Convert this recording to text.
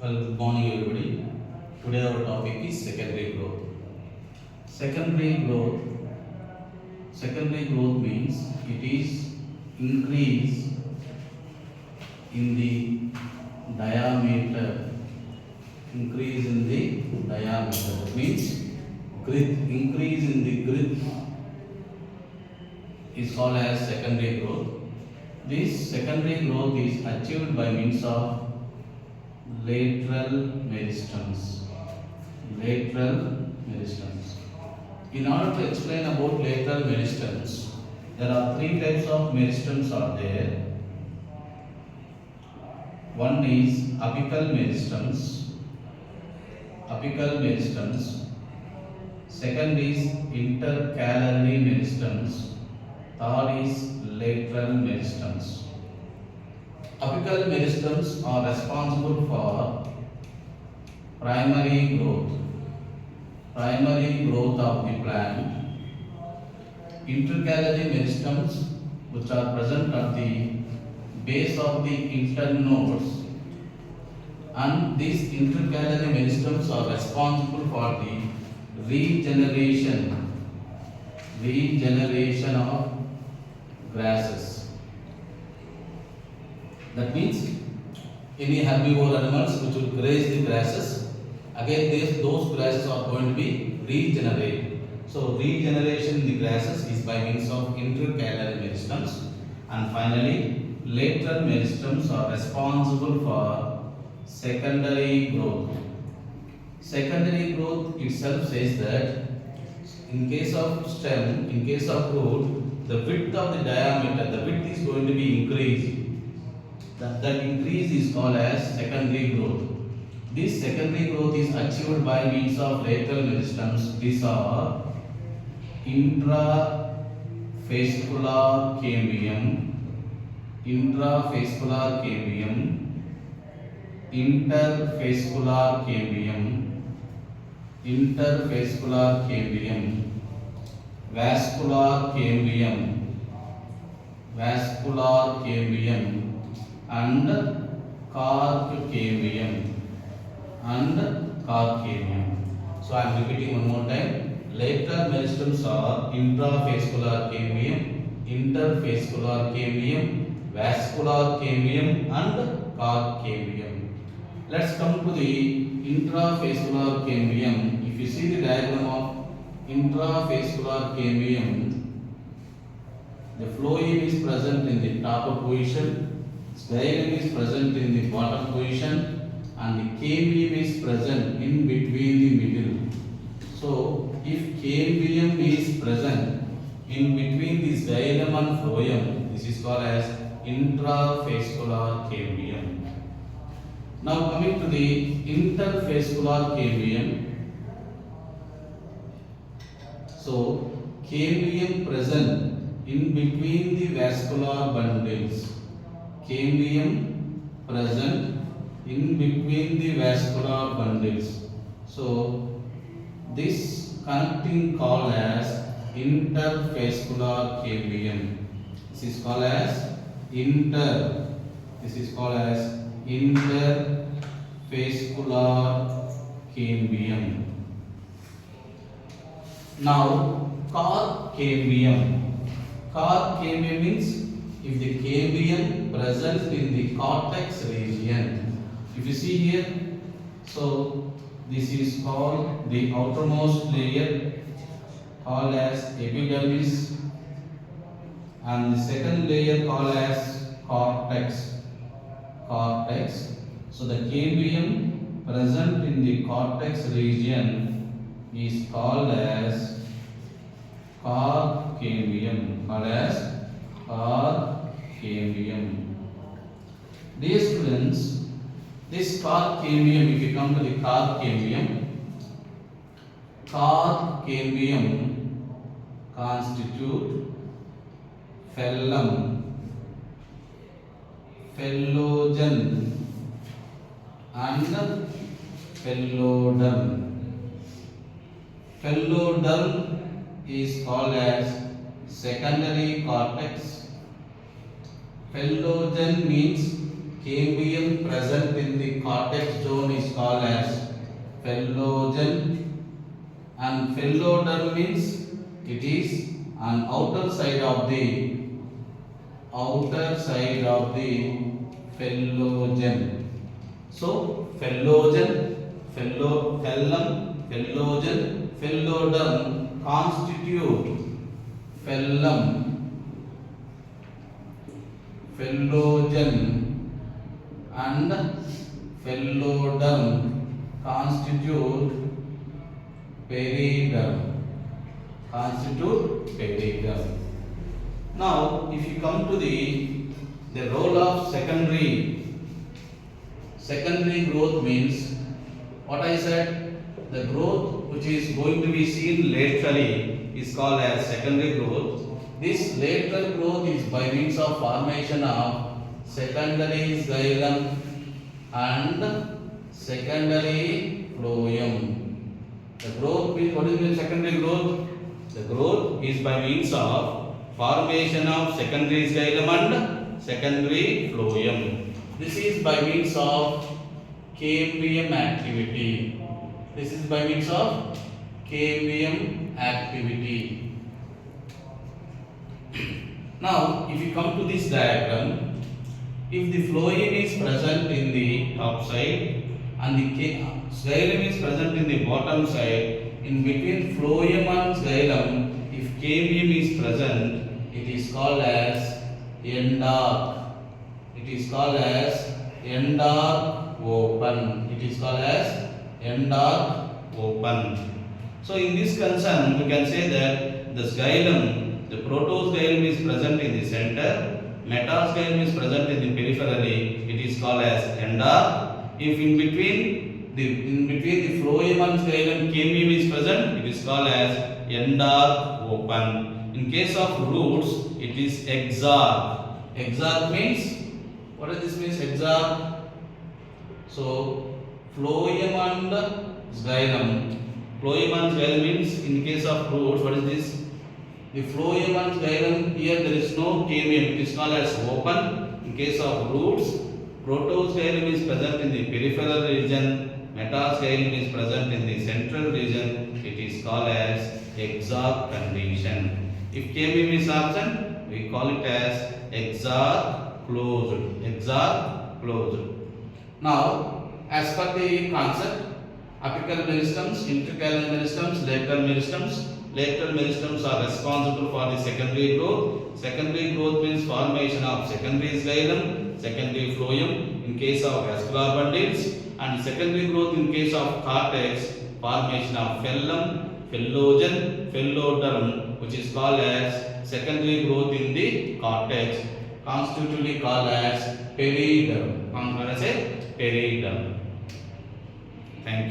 Well, good morning everybody. Today our topic is secondary growth. Secondary growth. Secondary growth means it is increase in the diameter. Increase in the diameter. That means increase in the grid is called as secondary growth. This secondary growth is achieved by means of lateral meristems. Lateral meristems. In order to explain about lateral meristems, there are three types of meristems are there. One is apical meristems. Apical meristems. Second is intercalary meristems. Third is lateral meristems. Apical meristems are responsible for primary growth of the plant. Intercalary meristems, which are present at the base of the internodes, and these intercalary meristems are responsible for the regeneration of grasses. That means any herbivore animals which will graze the grasses, again those grasses are going to be regenerated. So regeneration in the grasses is by means of intercalary meristems. And finally, lateral meristems are responsible for secondary growth. Secondary growth itself says that in case of stem, in case of root, the width of the diameter, the width is going to be increased. That increase is called as secondary growth. This secondary growth is achieved by means of lateral meristems. These are intrafascicular cambium, interfascicular cambium, interfascicular cambium, interfascicular cambium, vascular cambium, vascular cambium, and cork cambium, So I am repeating one more time. Lateral meristems are intrafascicular cambium, interfascicular cambium, vascular cambium, and cork cambium. Let's come to the intrafascicular cambium. If you see the diagram of intrafascicular cambium, the phloem is present in the top position, xylem is present in the bottom position, and the cambium is present in between the middle. So, if cambium is present in between the xylem and phloem, this is called as intrafascicular cambium. Now coming to the interfascicular cambium. So, cambium present in between the vascular bundles. Cambium present in between the vascular bundles. So, this connecting called as interfascicular cambium. This is called as interfascicular cambium. Now, cork cambium. Cork cambium means if the cambium present in the cortex region. If you see here, so this is called the outermost layer called as epidermis, and the second layer called as cortex. So the cambium present in the cortex region is called as cork cambium. Dear students, this cork cambium, if you come to the cork cambium constitute phloem, phloem, and phloem. Phloem is called as secondary cortex. Phloem means cambium present in the cortex zone called as phellogen, and phelloderm means it is on outer side of the phellogen. So phellogen, phellum, phellogen, phelloderm constitute phellum, phellogen and phelloderm constitute periderm. Now, if you come to the role of secondary growth means what I said, the growth which is going to be seen laterally is called as secondary growth. This lateral growth is by means of formation of secondary xylem and secondary phloem. The growth means, what is the secondary growth? The growth is by means of formation of secondary xylem and secondary phloem. This is by means of Cambium activity. Now, if you come to this diagram, if the phloem is present in the top side and the xylem is present in the bottom side, in between phloem and xylem, if cambium is present, it is called as end-arc. End-arc open. So in this concern, we can say that the xylem, the protoxylem is present in the center, metaxylem is present in the peripherally, it is called as end-arc. If in between the phloem and xylem cambium is present, it is called as end-arc open. In case of roots, it is exarch. Exarch means, what does this mean, exarch? So phloem and xylem. Phloem and xylem means, in case of roots, what is this? The phloem and xylem, here there is no cambium, it is called as open. In case of roots, protoxylem is present in the peripheral region, metaxylem is present in the central region, it is called as exarch condition. If cambium is absent, we call it as exarch closed. Now, as per the concept, apical meristems, intercalary meristems, lateral meristems. Lateral meristems are responsible for the secondary growth. Secondary growth means formation of secondary xylem, secondary phloem in case of vascular bundles, and secondary growth in case of cortex, formation of phellum, phellogen, phelloderm, which is called as secondary growth in the cortex, constitutively called as periderm.